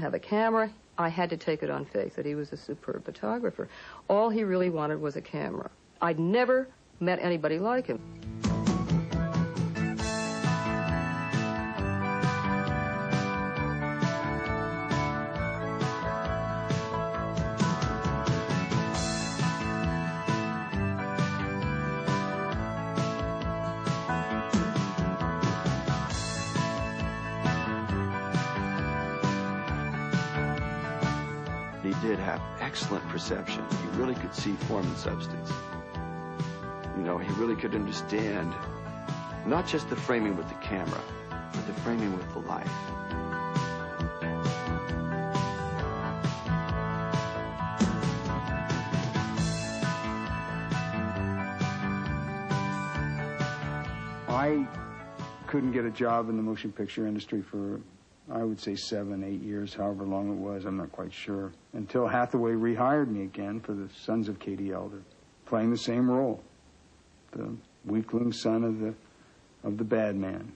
have a camera. I had to take it on faith that he was a superb photographer. All he really wanted was a camera. I'd never met anybody like him. He did have excellent perception. He really could see form and substance. You know, he really could understand not just the framing with the camera, but the framing with the life. I couldn't get a job in the motion picture industry for, I would say, 7, 8 years, however long it was, I'm not quite sure, until Hathaway rehired me again for The Sons of Katie Elder, playing the same role, the weakling son of the bad man.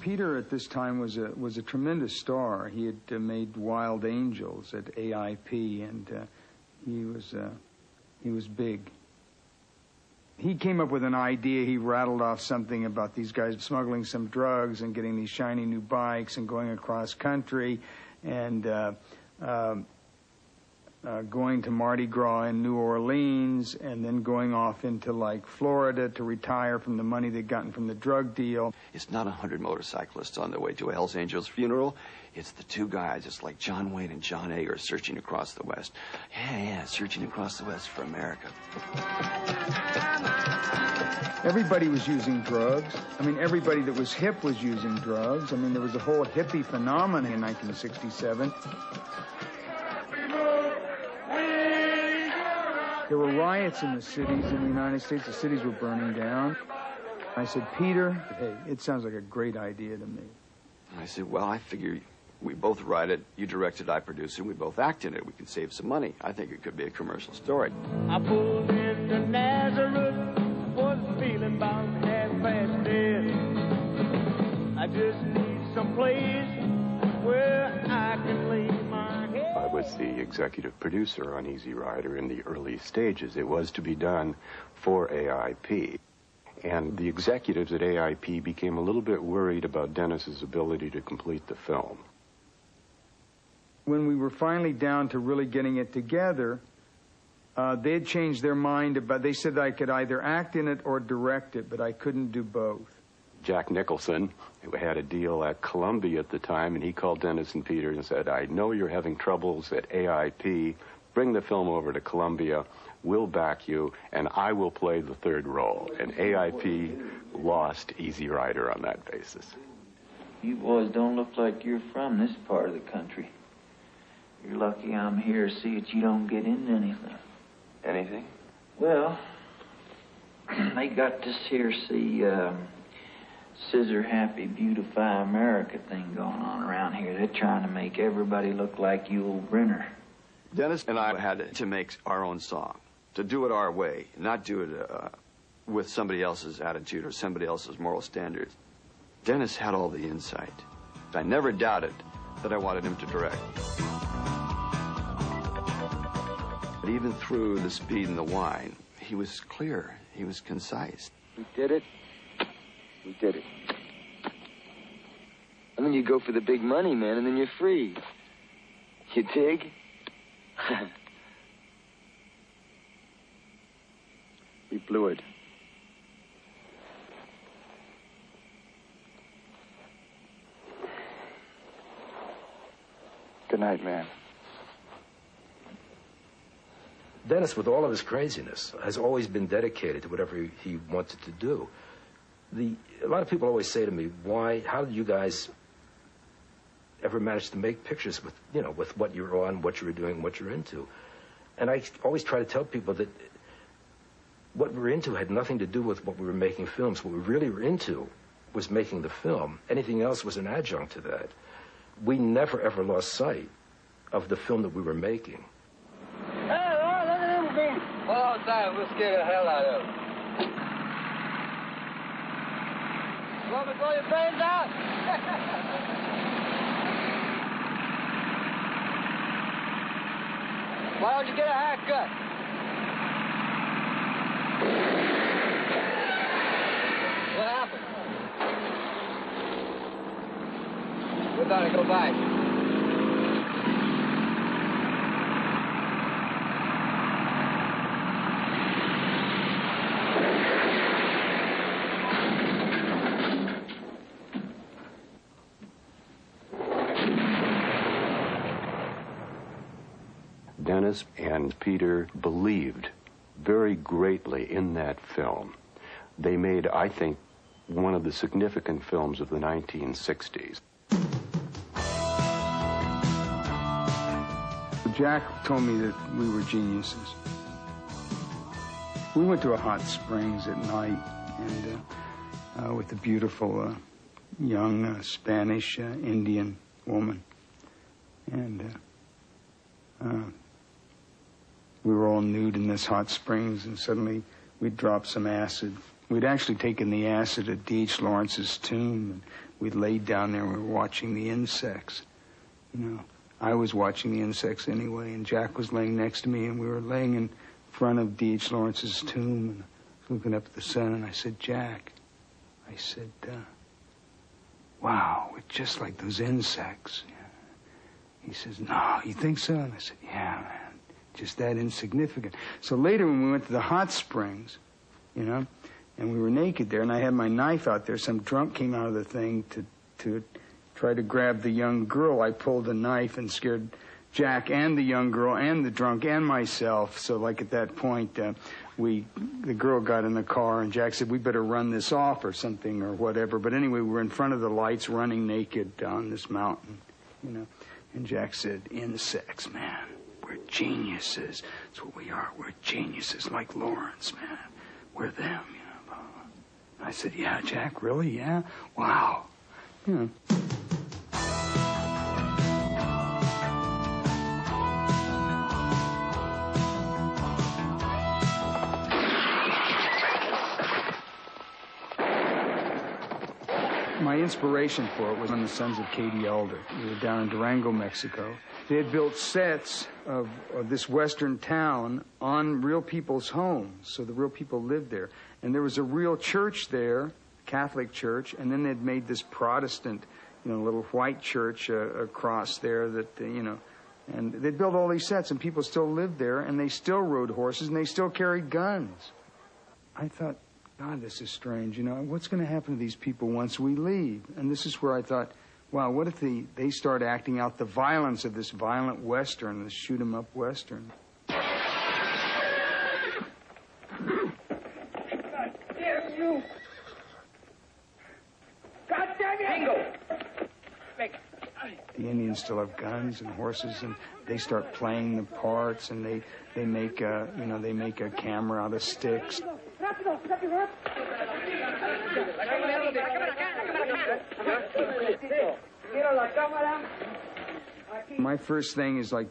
Peter at this time was a tremendous star. He had made Wild Angels at AIP, and he was big. He came up with an idea. He rattled off something about these guys smuggling some drugs and getting these shiny new bikes and going across country and going to Mardi Gras in New Orleans and then going off into, like, Florida to retire from the money they'd gotten from the drug deal. It's not 100 motorcyclists on their way to a Hells Angels funeral. It's the two guys, it's like John Wayne and John Agar searching across the West. Yeah, searching across the West for America. Everybody was using drugs. I mean, everybody that was hip was using drugs. I mean, there was a whole hippie phenomenon in 1967. There were riots in the cities in the United States. The cities were burning down. I said, Peter, hey, it sounds like a great idea to me. I said, well, I figure we both write it, you direct it, I produce it, we both act in it. We can save some money. I think it could be a commercial story. I pulled into Nazareth, was feeling about half-past dead. I just need some place where I can lay my head. I was the executive producer on Easy Rider in the early stages. It was to be done for AIP. And the executives at AIP became a little bit worried about Dennis's ability to complete the film. When we were finally down to really getting it together, they had changed their mind about, they said I could either act in it or direct it, but I couldn't do both. Jack Nicholson, who had a deal at Columbia at the time, and he called Dennis and Peter and said, I know you're having troubles at AIP. Bring the film over to Columbia. We'll back you, and I will play the third role. And AIP lost Easy Rider on that basis. You boys don't look like you're from this part of the country. You're lucky I'm here to see that you don't get into anything. Anything? Well, they got this here, see, Scissor Happy Beautify America thing going on around here. They're trying to make everybody look like Yul Brynner. Dennis and I had to make our own song, to do it our way, not do it with somebody else's attitude or somebody else's moral standards. Dennis had all the insight. I never doubted that I wanted him to direct. But even through the speed and the wine, he was clear, he was concise. We did it. We did it. And then you go for the big money, man, and then you're free. You dig? We blew it. Good night, man. Dennis, with all of his craziness, has always been dedicated to whatever he wanted to do. A lot of people always say to me, how did you guys ever manage to make pictures with, with what you're on, what you're doing, what you're into? And I always try to tell people that what we were into had nothing to do with what we were making films. What we really were into was making the film. Anything else was an adjunct to that. We never, ever lost sight of the film that we were making. Hey, look at them things. Hold on tight. We'll scare the hell out of him. You want me to blow your brains out? Why don't you get a haircut? What happened? We're about to go by. Dennis and Peter believed very greatly in that film. They made, I think, one of the significant films of the 1960s. Jack told me that we were geniuses. We went to a hot springs at night and with a beautiful young Spanish Indian woman. And we were all nude in this hot springs, and suddenly we'd dropped some acid. We'd actually taken the acid at D.H. Lawrence's tomb, and we'd laid down there and we were watching the insects. You know, I was watching the insects anyway, and Jack was laying next to me, and we were laying in front of D.H. Lawrence's tomb, and looking up at the sun, and I said, Jack, I said, wow, we're just like those insects. He says, no, you think so? And I said, yeah, man. Just that insignificant. So later when we went to the hot springs, you know, and we were naked there, and I had my knife out there, some drunk came out of the thing to try to grab the young girl. I pulled a knife and scared Jack and the young girl and the drunk and myself. So like at that point, the girl got in the car, and Jack said, we better run this off or something or whatever. But anyway, we were in front of the lights running naked down this mountain, you know. And Jack said, insects, man. We're geniuses. That's what we are. We're geniuses like Lawrence, man. We're them, you know. I said, yeah, Jack, really? Yeah? Wow. You know. My inspiration for it was on the Sons of Katie Elder. We were down in Durango, Mexico. They had built sets of this western town on real people's homes, so the real people lived there. And there was a real church there, Catholic church, and then they'd made this Protestant, you know, little white church across there that, you know, and they'd built all these sets, and people still lived there, and they still rode horses, and they still carried guns. I thought, God, this is strange, you know, what's going to happen to these people once we leave? And this is where I thought, wow, what if they start acting out the violence of this violent Western, this shoot-'em-up Western? God damn you! God damn you! Bingo! The Indians still have guns and horses, and they start playing the parts, and they make a, you know, they make a camera out of sticks. My first thing is like,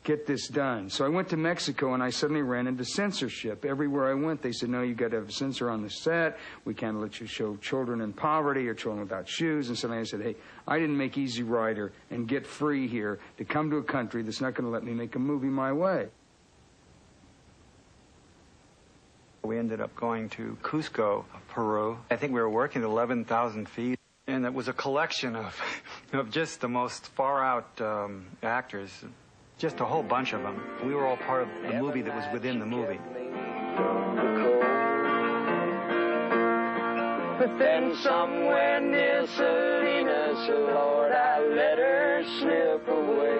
get this done. So I went to Mexico, and I suddenly ran into censorship. Everywhere I went, they said, no, you got to have a censor on the set. We can't let you show children in poverty or children without shoes. And suddenly I said, hey, I didn't make Easy Rider and get free here to come to a country that's not going to let me make a movie my way. We ended up going to Cusco, Peru. I think we were working at 11,000 feet. And it was a collection of just the most far-out actors, just a whole bunch of them. We were all part of the movie that was within the movie. But then somewhere near Salinas, Lord, I let her slip away.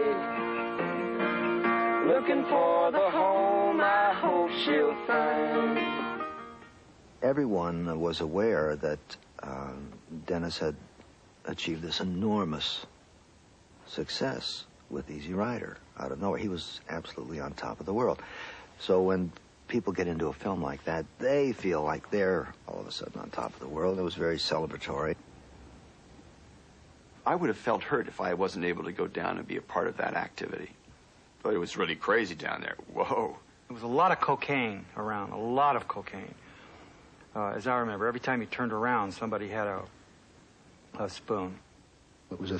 Looking for the home I hope she'll find. Everyone was aware that Dennis had achieved this enormous success with Easy Rider out of nowhere. He was absolutely on top of the world. So when people get into a film like that, they feel like they're all of a sudden on top of the world. It was very celebratory. I would have felt hurt if I wasn't able to go down and be a part of that activity. But it was really crazy down there. Whoa. There was a lot of cocaine around, a lot of cocaine. As I remember, every time you turned around, somebody had a spoon. It was a